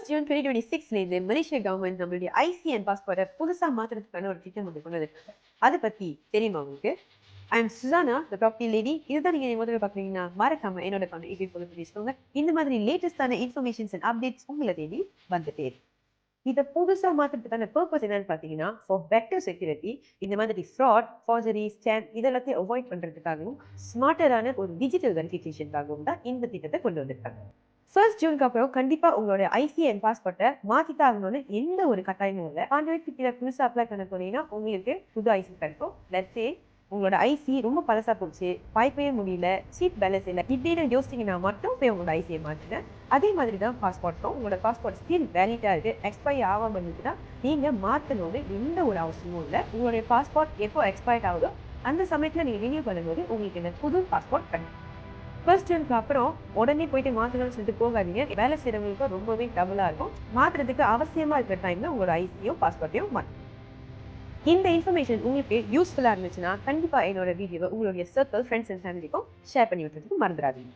1st June 2026 Malaysia government நம்மளுடைய ICN பாஸ்போர்ட்டை புதுசா மாத்துறதுக்கான ஒரு திட்டம் வந்து கொண்டு வந்திருக்காங்க. அதை பத்தி தெரியுமா உங்களுக்கு? I am Susanna, the property lady. இதுதான் நீங்க முதல்ல பாக்குறீங்கன்னா மறக்காம என்னோட பேசிக்கோங்க. இந்த மாதிரி லேட்டஸ்டான இன்ஃபர்மேஷன்ஸ் அண்ட் அப்டேட்ஸ் உங்களை தேடி வந்துட்டே இருக்கு. இதை புதுசா மாத்துறதுக்கான பர்பஸ் என்னன்னு பாத்தீங்கன்னா, ஃபார் பெட்டர் செக்யூரிட்டி, இந்த மாதிரி ஃப்ராட், ஃபார்ஜரி, ஸ்கேம் இதெல்லாத்தையும் அவாய்ட் பண்றதுக்காகவும் ஸ்மார்ட்டரான ஒரு டிஜிட்டல் வெரிஃபிகேஷனுக்காகவும் தான் இந்த திட்டத்தை கொண்டு வந்திருக்காங்க. 1st ஜூனுக்கு அப்புறம் கண்டிப்பா உங்களோட ஐசிஎன் பாஸ்போர்ட்டை மாத்திட்டு ஆகணும்னு எந்த ஒரு கட்டாயமும் இல்லை. 100 கீழே புதுசா அப்ளை பண்ண போனீங்கன்னா உங்களுக்கு புது ஐசி கிடைக்கும். லெட்ஸ் சே உங்களோட ஐசி ரொம்ப பழசா போச்சு, வாய்ப்பே முடியல, சீட் பேலன்ஸ் இல்லை, இப்படின்னு யோசிச்சீங்கன்னா மட்டும் போய் உங்களோட ஐசியை மாற்றுங்க. அதே மாதிரி தான் பாஸ்போர்ட்டும். உங்களோட பாஸ்போர்ட் ஸ்டில் வேலிட்டா இருக்கு, எக்ஸ்பைர் ஆகாம இருந்துச்சுன்னா நீங்க மாற்றணும்னு எந்த ஒரு அவசியமும் இல்லை. உங்களுடைய பாஸ்போர்ட் எப்போ எக்ஸ்பயர் ஆகுதோ அந்த சமயத்துல நீங்க ரினியூ பண்ணும்போது உங்களுக்கு இந்த புது பாஸ்போர்ட் கிடைக்கும். 1st ஜூனுக்கு அப்புறம் உடனே போயிட்டு மாற்றணும்னு சொல்லிட்டு போகாதீங்க. வேலை செய்யறவங்களுக்கு ரொம்பவே டபுளா இருக்கும். மாற்றுறதுக்கு அவசியமா இருக்கிற டைம்ல உங்களோட ஐசியும் பாஸ்போர்ட்டையும் மாற்றும். இந்த இன்ஃபர்மேஷன் உங்களுக்கு யூஸ்ஃபுல்லா இருந்துச்சுன்னா கண்டிப்பா என்னோட வீடியோவை உங்களுடைய சர்க்கிள், ஃப்ரெண்ட்ஸ் அண்ட் ஃபேமிலிக்கும் ஷேர் பண்ணி விட்டுறதுக்கு மறந்துடாதீங்க.